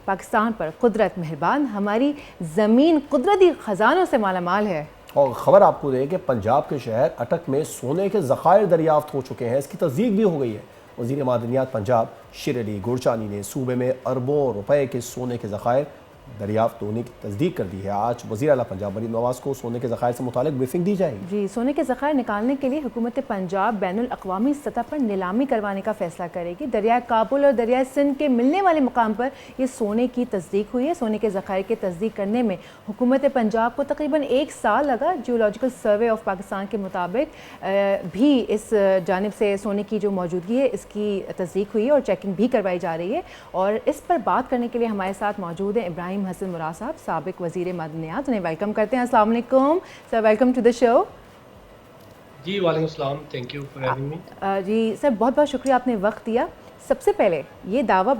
پاکستان پر قدرت مہربان، ہماری زمین قدرتی خزانوں سے مالا مال ہے۔ اور خبر آپ کو دے کہ پنجاب کے شہر اٹک میں سونے کے ذخائر دریافت ہو چکے ہیں، اس کی تصدیق بھی ہو گئی ہے۔ وزیر معدنیات پنجاب شیر علی گورچانی نے صوبے میں اربوں روپے کے سونے کے ذخائر دریافت ہونے کی تصدیق کر دی ہے۔ آج وزیر اعلیٰ پنجاب مریم نواز کو سونے کے ذخائر سے متعلق بریفنگ دی جائے گی۔ جی، سونے کے ذخائر نکالنے کے لیے حکومت پنجاب بین الاقوامی سطح پر نیلامی کروانے کا فیصلہ کرے گی۔ دریائے کابل اور دریائے سندھ کے ملنے والے مقام پر یہ سونے کی تصدیق ہوئی ہے۔ سونے کے ذخائر کی تصدیق کرنے میں حکومت پنجاب کو تقریباً 1 سال لگا۔ جیولوجیکل سروے آف پاکستان کے مطابق بھی اس جانب سے سونے کی جو موجودگی ہے اس کی تصدیق ہوئی ہے اور چیکنگ بھی کروائی جا رہی ہے۔ اور اس پر بات کرنے کے لیے ہمارے ساتھ موجود ہیں ابراہیم حسن مراد صاحب، سابق وزیر معدنیات۔ انہیں ویلکم کرتے ہیں۔ السلام علیکم سر، ویلکم ٹو دا شو۔ جی وعلیکم السلام، thank you for having me. جی سر، بہت بہت شکریہ آپ نے وقت دیا۔ سب سے پہلے یہ دعویٰ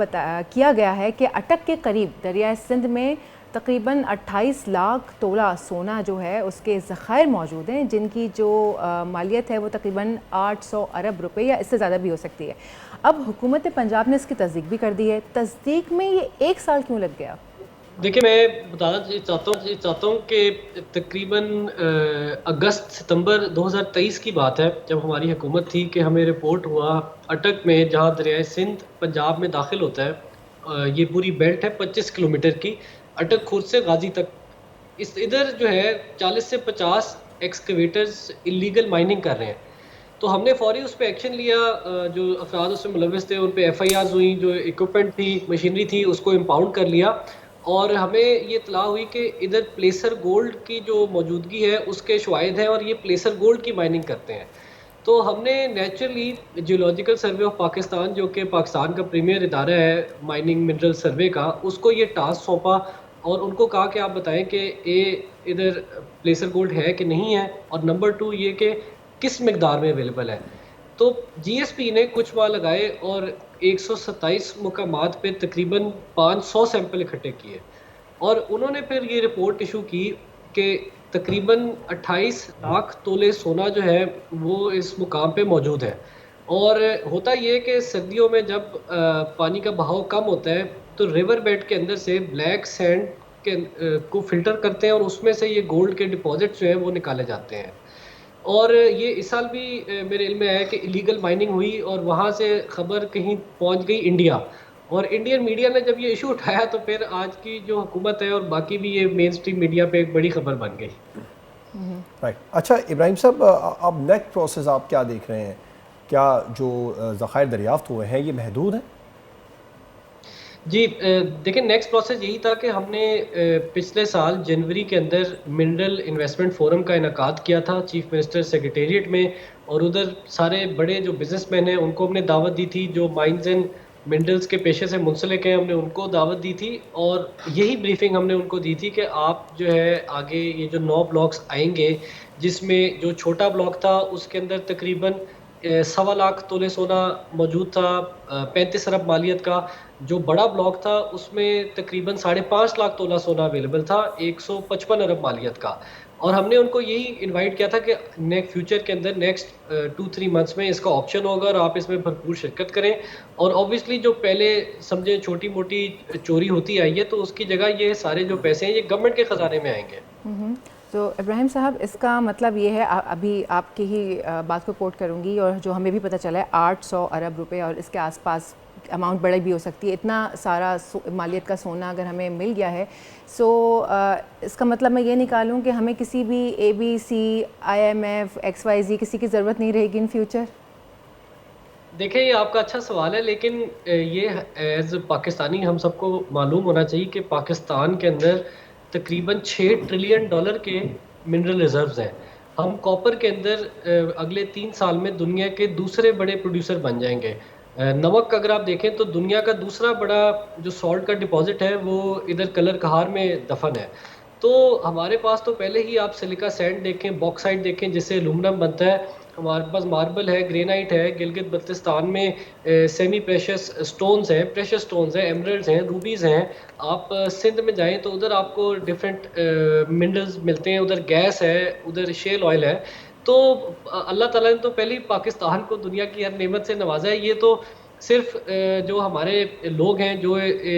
کیا گیا ہے کہ اٹک کے قریب دریائے سندھ میں تقریباً 28 لاکھ تولہ سونا جو ہے اس کے ذخائر موجود ہیں، جن کی جو مالیت ہے وہ تقریباً 800 ارب روپے یا اس سے زیادہ بھی ہو سکتی ہے۔ اب حکومت پنجاب نے اس کی تصدیق بھی کر دی ہے۔ تصدیق میں یہ 1 سال کیوں لگ گیا؟ دیکھیں، میں بتانا چاہتا ہوں کہ تقریباً اگست ستمبر 2023 کی بات ہے، جب ہماری حکومت تھی کہ ہمیں رپورٹ ہوا اٹک میں، جہاں دریائے سندھ پنجاب میں داخل ہوتا ہے۔ یہ پوری بیلٹ ہے 25 کلومیٹر کی، اٹک خود سے غازی تک۔ ادھر جو ہے 40 سے 50 ایکسکیویٹرز اللیگل مائننگ کر رہے ہیں۔ تو ہم نے فوری اس پہ ایکشن لیا، جو افراد اس میں ملوث تھے ان پہ ایف آئی آرز ہوئیں، جو اکوپمنٹ تھی، مشینری تھی، اس کو امپاؤنڈ کر لیا۔ اور ہمیں یہ اطلاع ہوئی کہ ادھر پلیسر گولڈ کی جو موجودگی ہے اس کے شواہد ہیں، اور یہ پلیسر گولڈ کی مائننگ کرتے ہیں۔ تو ہم نے naturally geological survey of Pakistan, جو کہ پاکستان کا پریمیئر ادارہ ہے مائننگ منرل سروے کا، اس کو یہ ٹاسک سونپا اور ان کو کہا کہ آپ بتائیں کہ ادھر پلیسر گولڈ ہے کہ نہیں ہے، اور نمبر 2 یہ کہ کس مقدار میں اویلیبل ہے۔ تو جی ایس پی نے کچھ ماہ لگائے اور 127 مقامات پہ تقریباً 500 سیمپل اکٹھے کیے، اور انہوں نے پھر یہ رپورٹ ایشو کی کہ تقریباً 28 لاکھ تولے سونا جو ہے وہ اس مقام پہ موجود ہے۔ اور ہوتا یہ کہ سردیوں میں جب پانی کا بہاؤ کم ہوتا ہے تو ریور بیڈ کے اندر سے بلیک سینڈ کو فلٹر کرتے ہیں، اور اس میں سے یہ گولڈ کے ڈپازٹ جو ہیں وہ نکالے جاتے ہیں۔ اور یہ اس سال بھی میرے علم میں ہے کہ اللیگل مائننگ ہوئی، اور وہاں سے خبر کہیں پہنچ گئی انڈیا، اور انڈین میڈیا نے جب یہ ایشو اٹھایا تو پھر آج کی جو حکومت ہے اور باقی بھی یہ مین سٹریم میڈیا پہ ایک بڑی خبر بن گئی۔ رائٹ، اچھا ابراہیم صاحب، اب نیکسٹ پروسیس آپ کیا دیکھ رہے ہیں؟ کیا جو ذخائر دریافت ہوئے ہیں یہ محدود ہیں؟ جی دیکھیں، نیکسٹ پروسیس یہی تھا کہ ہم نے پچھلے سال جنوری کے اندر منرل انویسٹمنٹ فورم کا انعقاد کیا تھا چیف منسٹر سیکریٹریٹ میں، اور ادھر سارے بڑے جو بزنس مین ہیں ان کو ہم نے دعوت دی تھی، جو مائنز اینڈ منرلز کے پیشے سے منسلک ہیں ہم نے ان کو دعوت دی تھی، اور یہی بریفنگ ہم نے ان کو دی تھی کہ آپ جو ہے آگے یہ جو 9 بلاکس آئیں گے، جس میں جو چھوٹا بلاک تھا اس کے اندر تقریباً 1.25 لاکھ تولے سونا موجود تھا، 35 ارب مالیت کا۔ جو بڑا بلاک تھا اس میں تقریباً 5.5 لاکھ تولہ سونا اویلیبل تھا، 155 ارب مالیت کا۔ اور ہم نے ان کو یہی انوائٹ کیا تھا کہ فیوچر کے اندر نیکسٹ 2-3 منتھس میں اس کا آپشن ہوگا اور آپ اس میں بھرپور شرکت کریں۔ اور اوبویسلی جو پہلے سمجھیں چھوٹی موٹی چوری ہوتی آئی ہے، تو اس کی جگہ یہ سارے جو پیسے ہیں یہ گورنمنٹ کے خزانے میں آئیں گے۔ تو ابراہیم صاحب، اس کا مطلب یہ ہے، ابھی آپ کی ہی بات کو کوٹ کروں گی، اور جو ہمیں بھی پتہ چلا ہے 800 ارب روپے اور اس کے آس پاس اماؤنٹ بڑی بھی ہو سکتی ہے، اتنا سارا مالیت کا سونا اگر ہمیں مل گیا ہے، سو اس کا مطلب میں یہ نکالوں کہ ہمیں کسی بھی ABC IMF XYZ کسی کی ضرورت نہیں رہے گی ان فیوچر؟ دیکھیں، یہ آپ کا اچھا سوال ہے، لیکن یہ ایز پاکستانی ہم سب کو معلوم ہونا چاہیے کہ پاکستان کے اندر تقریباً $6 ٹریلین کے منرل ریزروز ہیں۔ ہم کاپر کے اندر اگلے 3 سال میں دنیا کے دوسرے بڑے پروڈیوسر بن جائیں گے۔ نمک اگر آپ دیکھیں تو دنیا کا دوسرا بڑا جو سالٹ کا ڈپازٹ ہے وہ ادھر کلر کہار میں دفن ہے۔ تو ہمارے پاس تو پہلے ہی آپ سلیکا سینڈ دیکھیں، باکسائٹ دیکھیں جس سے ایلومینم بنتا ہے، ہمارے پاس ماربل ہے، گرینائٹ ہے، گلگت بلتستان میں سیمی پریشس سٹونز ہیں، پریشس سٹونز ہیں، ایمرلڈز ہیں، روبیز ہیں۔ آپ سندھ میں جائیں تو ادھر آپ کو ڈفرینٹ منرلز ملتے ہیں، ادھر گیس ہے، ادھر شیل آئل ہے۔ تو اللہ تعالیٰ نے تو پہلے ہی پاکستان کو دنیا کی ہر نعمت سے نوازا ہے۔ یہ تو صرف جو ہمارے لوگ ہیں جو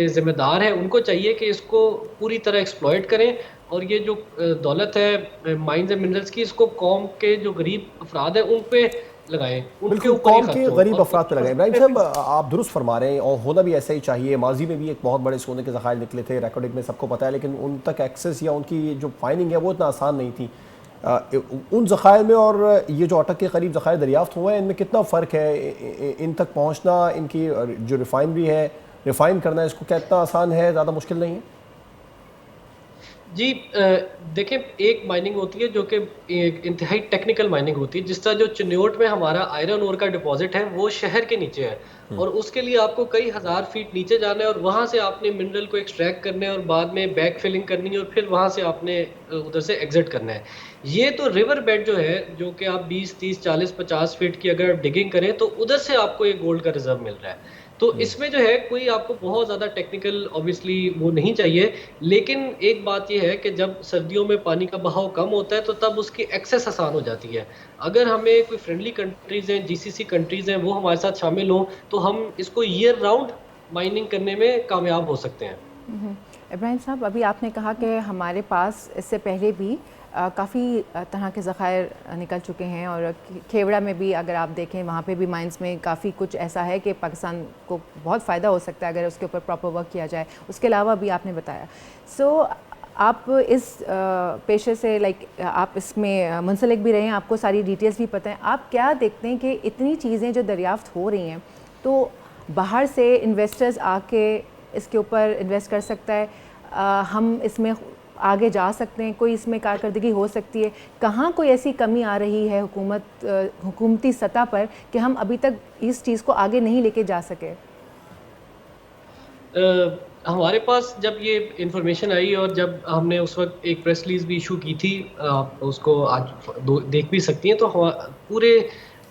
ذمہ دار ہیں ان کو چاہیے کہ اس کو پوری طرح ایکسپلائٹ کریں، اور یہ جو دولت ہے مائنز اینڈ منرلس کی، اس کو قوم کے جو غریب افراد ہیں ان پہ لگائیں، ان کے بالکل اوپر ہی قوم کے خرچ ہو. غریب اور افراد پہ لگائیں. ابراہیم صاحب آپ درست فرما رہے ہیں اور ہونا بھی ایسا ہی چاہیے. ماضی میں بھی ایک بہت بڑے سونے کے ذخائر نکلے تھے، ریکارڈنگ میں سب کو پتہ ہے، لیکن ان تک ایکسیس یا ان کی جو فائننگ ہے وہ اتنا آسان نہیں تھی. ان ذخائر میں اور یہ جو اٹک کے قریب ذخائر دریافت ہوئے ہیں ان میں کتنا فرق ہے؟ ان تک پہنچنا، ان کی جو ریفائنری ہے ریفائن کرنا، اس کو کتنا آسان ہے، زیادہ مشکل نہیں ہے؟ جی دیکھیں، ایک مائننگ ہوتی ہے جو کہ ایک انتہائی ٹیکنیکل مائننگ ہوتی ہے. جس طرح جو چنیوٹ میں ہمارا آئرن اور کا ڈپازٹ ہے وہ شہر کے نیچے ہے، اور اس کے لیے آپ کو کئی ہزار فیٹ نیچے جانا ہے، اور وہاں سے آپ نے منرل کو ایکسٹریکٹ کرنا ہے، اور بعد میں بیک فلنگ کرنی ہے، اور پھر وہاں سے آپ نے ادھر سے ایگزٹ کرنا ہے. یہ تو ریور بیڈ جو ہے، جو کہ آپ 20 30 40 50 فیٹ کی اگر ڈگنگ کریں تو ادھر سے آپ کو یہ گولڈ کا ریزرو مل رہا ہے. تو اس میں جو ہے کوئی آپ کو بہت زیادہ ٹیکنیکل اوبیسلی وہ نہیں چاہیے. لیکن ایک بات یہ ہے کہ جب سردیوں میں پانی کا بہاؤ کم ہوتا ہے تو تب اس کی ایکسیس آسان ہو جاتی ہے. اگر ہمیں کوئی فرینڈلی کنٹریز ہیں، جی سی سی کنٹریز ہیں، وہ ہمارے ساتھ شامل ہوں تو ہم اس کو ایئر راؤنڈ مائننگ کرنے میں کامیاب ہو سکتے ہیں. ابراہیم صاحب، ابھی آپ نے کہا کہ ہمارے پاس اس سے پہلے بھی کافی طرح کے ذخائر نکل چکے ہیں، اور کھیوڑا میں بھی اگر آپ دیکھیں وہاں پہ بھی مائنس میں کافی کچھ ایسا ہے کہ پاکستان کو بہت فائدہ ہو سکتا ہے اگر اس کے اوپر پراپر ورک کیا جائے. اس کے علاوہ بھی آپ نے بتایا. سو آپ اس پیشے سے آپ اس میں منسلک بھی رہے ہیں، آپ کو ساری ڈیٹیلز بھی پتہ ہیں. آپ کیا دیکھتے ہیں کہ اتنی چیزیں جو دریافت ہو رہی ہیں تو باہر سے انویسٹرز آ کے اس کے اوپر انویسٹ کر سکتا ہے، ہم اس میں آگے جا سکتے ہیں، کوئی اس میں کارکردگی ہو سکتی ہے؟ کہاں کوئی ایسی کمی آ رہی ہے حکومتی سطح پر کہ ہم ابھی تک اس چیز کو آگے نہیں لے کے جا سکے؟ ہمارے پاس جب یہ انفارمیشن آئی اور جب ہم نے اس وقت ایک پریس ریلیز بھی ایشو کی تھی، آپ اس کو آج دیکھ بھی سکتی ہیں، تو پورے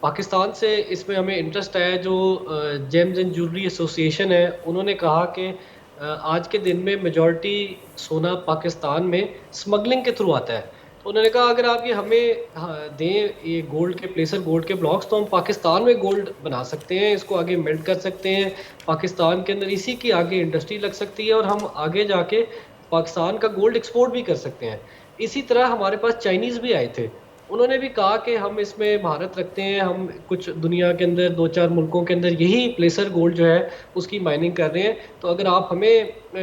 پاکستان سے اس میں ہمیں انٹرسٹ آیا. جو جیمز اینڈ جویلری ایسوسی ایشن ہے، انہوں نے کہا کہ آج کے دن میں میجورٹی سونا پاکستان میں اسمگلنگ کے تھرو آتا ہے. تو انہوں نے کہا اگر آپ یہ ہمیں دیں یہ گولڈ کے پلیسر گولڈ کے بلاکس، تو ہم پاکستان میں گولڈ بنا سکتے ہیں، اس کو آگے ملٹ کر سکتے ہیں، پاکستان کے اندر اسی کی آگے انڈسٹری لگ سکتی ہے، اور ہم آگے جا کے پاکستان کا گولڈ ایکسپورٹ بھی کر سکتے ہیں. اسی طرح ہمارے پاس چائنیز بھی آئے تھے، انہوں نے بھی کہا کہ ہم اس میں مہارت رکھتے ہیں، ہم کچھ دنیا کے اندر 2 4 ملکوں کے اندر یہی پلیسر گولڈ جو ہے اس کی مائننگ کر رہے ہیں. تو اگر آپ ہمیں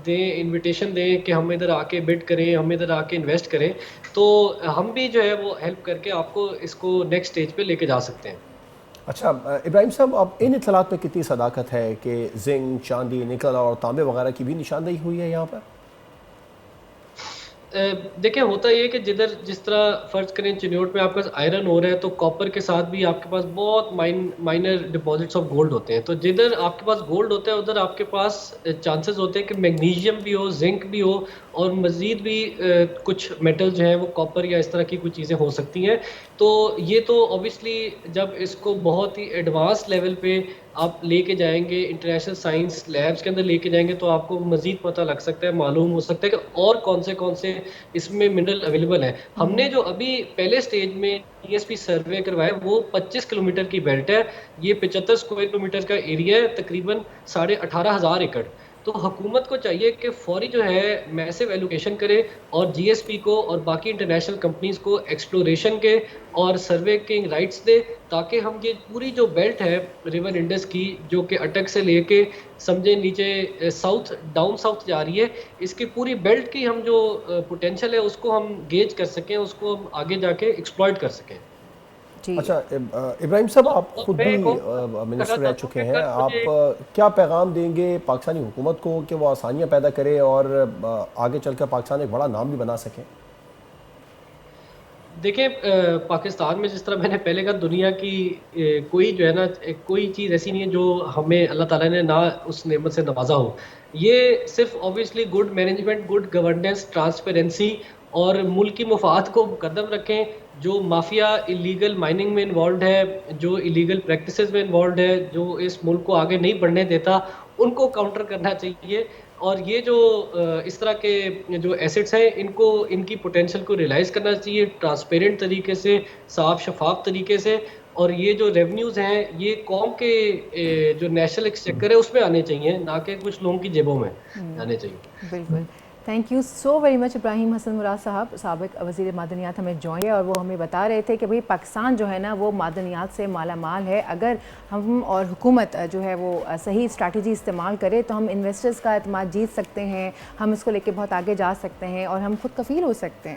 دیں، انویٹیشن دیں کہ ہم ادھر آ کے بڈ کریں، ہم ادھر آ کے انویسٹ کریں، تو ہم بھی جو ہے وہ ہیلپ کر کے آپ کو اس کو نیکسٹ سٹیج پہ لے کے جا سکتے ہیں. اچھا ابراہیم صاحب، اب ان اطلاعات میں کتنی صداقت ہے کہ زنک، چاندی، نکل اور تانبے وغیرہ کی بھی نشاندہی ہوئی ہے یہاں پر؟ دیکھیں، ہوتا یہ کہ جس طرح فرض کریں چنیوٹ میں آپ کے پاس آئرن ہو رہا ہے، تو کاپر کے ساتھ بھی آپ کے پاس بہت مائنر ڈپازٹس آف گولڈ ہوتے ہیں. تو جدھر آپ کے پاس گولڈ ہوتا ہے ادھر آپ کے پاس چانسز ہوتے ہیں کہ میگنیشیم بھی ہو، زنک بھی ہو، اور مزید بھی کچھ میٹل جو ہیں وہ کاپر یا اس طرح کی کچھ چیزیں ہو سکتی ہیں. تو یہ تو اوبیسلی جب اس کو بہت ہی ایڈوانس لیول پہ آپ لے کے جائیں گے، انٹرنیشنل سائنس لیبس کے اندر لے کے جائیں گے، تو آپ کو مزید پتہ لگ سکتا ہے، معلوم ہو سکتا ہے کہ اور کون سے اس میں منرل اویلیبل ہیں. ہم نے جو ابھی پہلے سٹیج میں ٹی ایس پی سروے کروایا وہ 25 کلومیٹر کی بیلٹ ہے، یہ 75 اسکوائر کلومیٹر کا ایریا ہے، تقریباً 18,500 ایکڑ. تو حکومت کو چاہیے کہ فوری جو ہے میسو ایلوکیشن کرے، اور جی ایس پی کو اور باقی انٹرنیشنل کمپنیز کو ایکسپلوریشن کے اور سروے کے رائٹس دے، تاکہ ہم یہ پوری جو بیلٹ ہے ریور انڈس کی، جو کہ اٹک سے لے کے سمجھے نیچے ساؤتھ ڈاؤن ساؤتھ جا رہی ہے، اس کی پوری بیلٹ کی ہم جو پوٹینشیل ہے اس کو ہم گیج کر سکیں، اس کو ہم آگے جا کے ایکسپلائٹ کر سکیں. جی اچھا ابراہیم صاحب، آپ خود بھی میں ایک اور منسٹر رہ کرنا چاہتا ہوں چکے کہ ہیں، کل آپ مجھے کیا پیغام دیں گے پاکستانی حکومت کو کہ وہ آسانیاں پیدا کرے اور آگے چل کر پاکستان ایک بڑا نام بھی بنا سکیں؟ دیکھیں، پاکستان میں جس طرح میں نے پہلے کہا، دنیا کی کوئی جو ہے نا کوئی چیز ایسی نہیں ہے جو ہمیں اللہ تعالیٰ نے نہ اس نعمت سے نوازا ہو. یہ صرف obviously good management, good governance, transparency اور ملک کی مفاد کو مقدم رکھیں. جو مافیا اللیگل مائننگ میں انوالوڈ ہے، جو اللیگل پریکٹسز میں انوالوڈ ہے، جو اس ملک کو آگے نہیں بڑھنے دیتا، ان کو کاؤنٹر کرنا چاہیے. اور یہ جو اس طرح کے جو ایسٹس ہیں ان کی پوٹینشیل کو ریلائز کرنا چاہیے ٹرانسپیرنٹ طریقے سے، صاف شفاف طریقے سے. اور یہ جو ریونیوز ہیں یہ قوم کے جو نیشنل ایکسچیکر ہے اس میں آنے چاہیے، نہ کہ کچھ لوگوں کی جیبوں میں آنے چاہیے۔ بالکل، thank you so very much Ibrahim Hasan Murad sahib, سابق وزیر معدنیات ہمیں جوائن، اور وہ ہمیں بتا رہے تھے کہ بھئی پاکستان جو ہے نا وہ معدنیات سے مالا مال ہے، اگر ہم اور حکومت جو ہے وہ صحیح اسٹریٹجی استعمال کرے تو ہم انویسٹرز کا اعتماد جیت سکتے ہیں، ہم اس کو لے کے بہت آگے جا سکتے ہیں اور ہم خود کفیل ہو سکتے ہیں۔